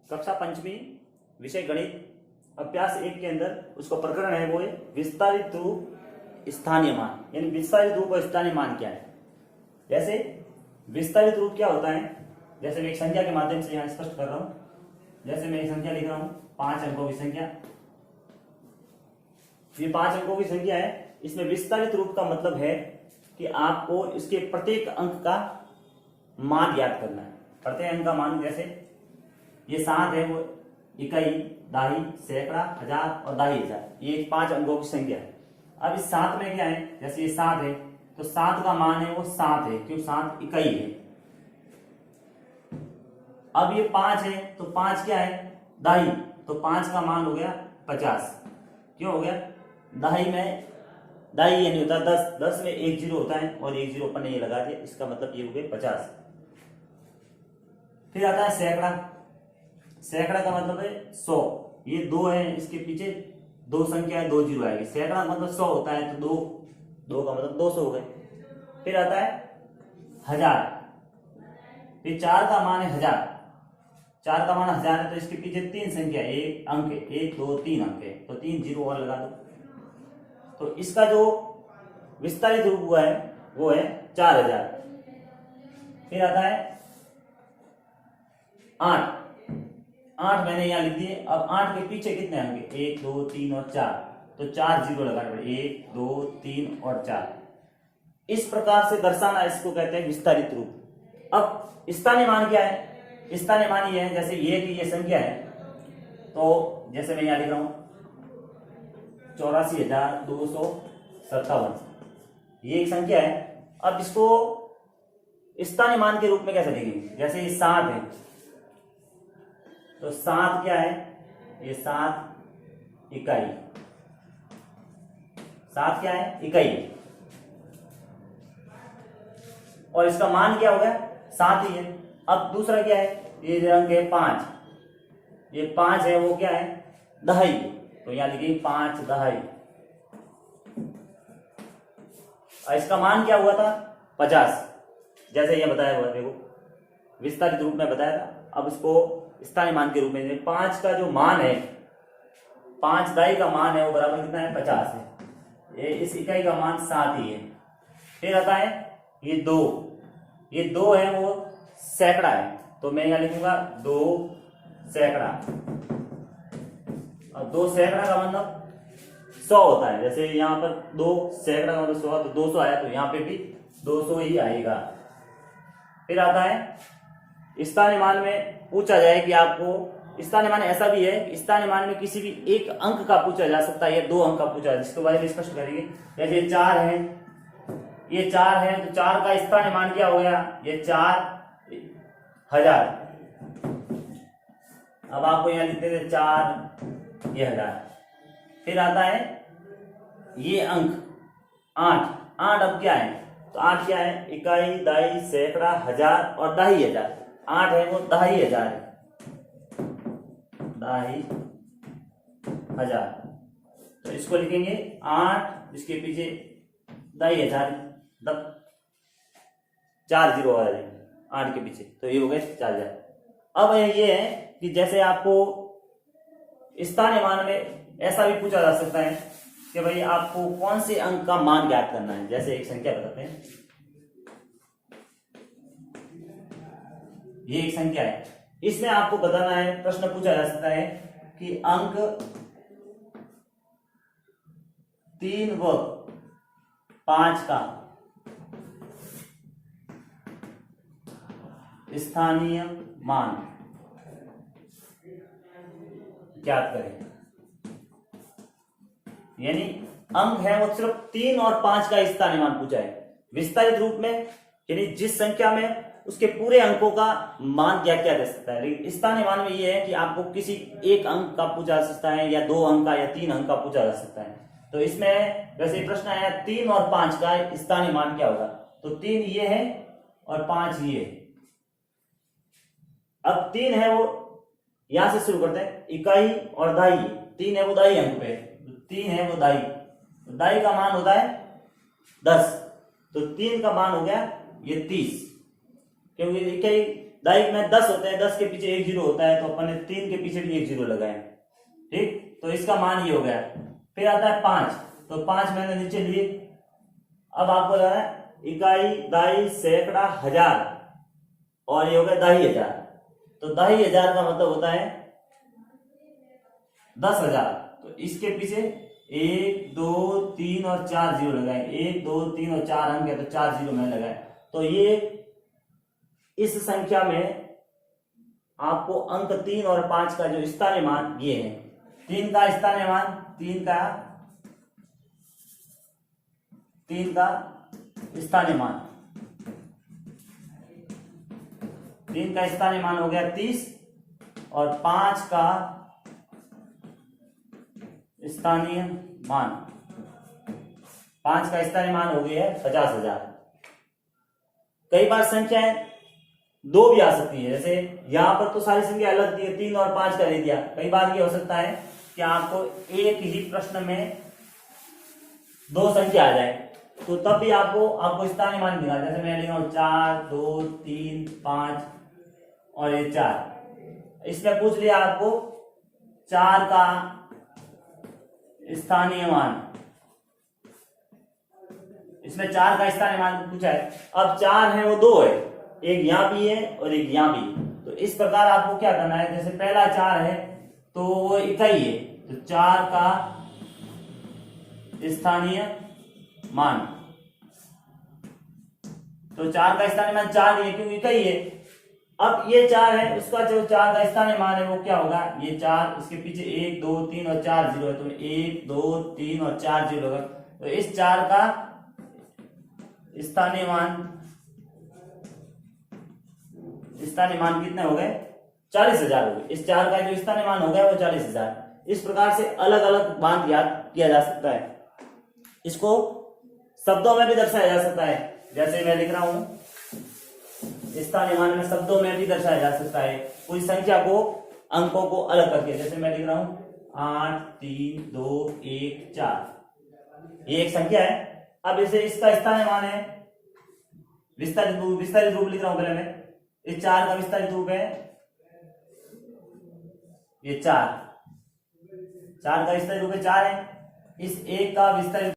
कक्षा पंचमी विषय गणित अभ्यास 1 के अंदर उसका प्रकरण है वो है विस्तारित रूप स्थानीय मान, यानी विस्तारित रूप और स्थानीय मान क्या है। जैसे विस्तारित रूप क्या होता है, जैसे मैं एक संख्या के माध्यम से यहाँ स्पष्ट कर रहा हूं। जैसे मैं एक संख्या लिख रहा हूं 5 अंकों की संख्या, ये 5 अंकों की संख्या है। इसमें विस्तारित रूप का मतलब है कि आपको इसके प्रत्येक अंक का मान ज्ञात करना है। प्रत्येक अंक का मान, जैसे ये 7 है वो इकाई, दाही, सैकड़ा, हजार और दाही हजार, ये 5 अंकों की संख्या है। अब इस 7 में क्या है, जैसे ये 7 है तो 7 का मान है वो 7 है, क्यों 7 इकाई है। अब ये 5 है तो 5 क्या है, दाही, तो 5 का मान हो गया 50। क्यों हो गया, दाही में दाही ये नहीं होता 10, 10 में 1 जीरो होता है और 1 जीरो अपन ने ये लगा दिया, इसका मतलब ये हो गया 50। फिर आता है सैकड़ा, सैकड़ा का मतलब है 100, ये 2 है, इसके पीछे 2 संख्या है, 2 जीरो आएगी। सैकड़ा मतलब 100 होता है तो 2 का मतलब 200 हो गए। फिर आता है हजार, फिर 4 का मान है 1000, 4 का मान 1000 है तो इसके पीछे 3 संख्या, एक अंक है, 1 2 3 अंक है, तो 3 जीरो और लगा दो। तो इसका जो विस्तारित रूप हुआ है वो है 4000। फिर आता है 8 मैंने यहां लिख दिए। अब 8 के पीछे कितने अंक, 1 2 3 और 4, तो 4 जीरो लगाने पड़े, 1 2 3 और 4। इस प्रकार से दर्शाना, इसको कहते हैं विस्तारित रूप। अब स्थानीय मान क्या है, स्थानीय मान ये है, जैसे ये की ये संख्या है तो जैसे मैं यहां लिख रहा हूं 84,257, ये एक संख्या है। अब इसको स्थानीय मान के रूप में कैसे लिखेंगे, जैसे ये 7 है तो 7 क्या है, ये 7 इकाई, 7 क्या है, इकाई, और इसका मान क्या हो गया 7 ही है। अब दूसरा क्या है, ये अंक है 5, ये 5 है वो क्या है, दहाई, तो यहां लिखिए 5 दहाई। और इसका मान क्या हुआ था 50, जैसे ये बताया हुआ, देखो विस्तारित रूप में बताया था। अब इसको स्थानीय मान के रूप में 5 का जो मान है, 5 दाई का मान है वो बराबर कितना है 50 है, ये इस इकाई का मान 7 ही है। फिर आता है ये 2, ये 2 है वो सैकड़ा है, तो मैं यहां लिखूंगा 2 सैकड़ा। और 2 सैकड़ा का मतलब 100 होता है, जैसे यहाँ पर 2 सैकड़ा का मतलब 100, तो 200 आया तो यहाँ पे भी 200 ही आएगा। फिर आता है स्थानीय मान में पूछा जाए कि आपको, स्थानीय मान ऐसा भी है, स्थानीय मान में किसी भी एक अंक का पूछा जा सकता है या 2 अंक का पूछा, जिसके बारे में स्पष्ट करेंगे। जैसे 4 है, ये 4 है तो 4 का स्थानीय मान क्या हो गया, ये 4000। अब आपको यहां लिखते थे 4 ये 1000। फिर आता है ये अंक 8 अब क्या है, तो 8 क्या है, इकाई, दाई, सैकड़ा, हजार और दाही हजार। 8 है वो दाही हजार है, दाही हजार, तो इसको लिखेंगे 8, इसके पीछे दाही हजार, 4 जीरो आ जाएंगे 8 के पीछे, तो ये हो गए 4000। अब ये है कि जैसे आपको स्थानीय मान में ऐसा भी पूछा जा सकता है कि भाई आपको कौन से अंक का मान ज्ञात करना है। जैसे एक संख्या बताते हैं, ये एक संख्या है, इसमें आपको बताना है, प्रश्न पूछा जा सकता है कि अंक 3 व 5 का स्थानीय मान ज्ञात करें। यानी अंक है वो सिर्फ 3 और 5 का स्थानीय मान पूछा है विस्तारित रूप में, यानी जिस संख्या में उसके पूरे अंकों का मान क्या क्या दे सकता है। लेकिन स्थानीय मान में ये है कि आपको किसी एक अंक का पूछा जा सकता है या 2 अंक का या 3 अंक का पूछा जा सकता है। तो इसमें वैसे प्रश्न आया 3 और 5 का स्थानीय मान क्या होगा, तो 3 ये है और 5 ये है। अब 3 है वो यहां से शुरू करते हैं, इकाई और दाई, 3 है वो दाई अंक पे, 3 है वो दाई, तो दाई का मान होता है 10, तो 3 का मान हो गया ये 30, क्योंकि इकाई दाई में 10 होते हैं, 10 के पीछे एक जीरो होता है, तो अपन ने 3 के पीछे भी एक जीरो लगाए। ठीक, तो इसका मान ये हो गया। फिर आता है 5, तो 5 मैंने नीचे लिए। अब आपको लगा है इकाई, दाई, सैकड़ा, हजार, और ये हो गया दाही हजार। तो दाही हजार का मतलब होता है 10,000। तो इसके पीछे 1 2 3 और 4 जीरो लगाए। 1 2 3 और 4 अंक है, तो 4 जीरो मैंने लगाए। तो ये इस संख्या में आपको अंक 3 और 5 का जो स्थानीय मान ये है। 3 का स्थानीय मान, 3 का स्थानीय मान, 3 का स्थानीय मान हो गया 30, और 5 का स्थानीय मान, 5 का स्थानीय मान हो गया 50,000। कई बार संख्याएं दो भी आ सकती है, जैसे यहां पर तो सारी संख्या अलग दी है, 3 और 5 का दे दिया। कई बार ये हो सकता है कि आपको एक ही प्रश्न में दो संख्या आ जाए, तो तब भी आपको स्थानीय मान मिला। जैसे मैं लिख रहा हूं 4 2 3 5 और ये 4। इसमें पूछ लिया आपको 4 का स्थानीय मान, इसमें 4 का स्थानीय मान पूछा है। अब 4 है वो 2 है, एक यहां भी है और एक यहां भी है। तो इस प्रकार आपको क्या करना है, जैसे पहला 4 है तो वो इकाई है, तो 4 का स्थानीय मान, तो 4 का स्थानीय मान 4 नहीं है क्योंकि इकाई है। अब ये 4 है, उसका जो 4 का स्थानीय मान है वो क्या होगा, ये 4, इसके पीछे 1 2 3 और 4 जीरो है, तो 1 2 3 और 4 जीरो होगा। तो इस 4 का स्थानीय मान कितने हो गए, 40,000 हो गए। इस 4 का जो स्थानीय मान हो गया वो 40,000। इस प्रकार से अलग अलग मान याद किया जा सकता है। इसको शब्दों में भी दर्शाया जा सकता है, जैसे मैं लिख रहा हूं स्थानीय मान में शब्दों में भी दर्शाया जा सकता है। कोई संख्या को, अंकों को अलग करके, जैसे मैं लिख रहा हूं 8 3 2 1 4, ये एक संख्या है। अब इसे इसका स्थानीय मान है, विस्तारित रूप लिख रहा हूं पहले मैं। इस 4 का विस्तारित रूप है ये 4 का विस्तारित रूप है 4 है। इस 1 का विस्तारित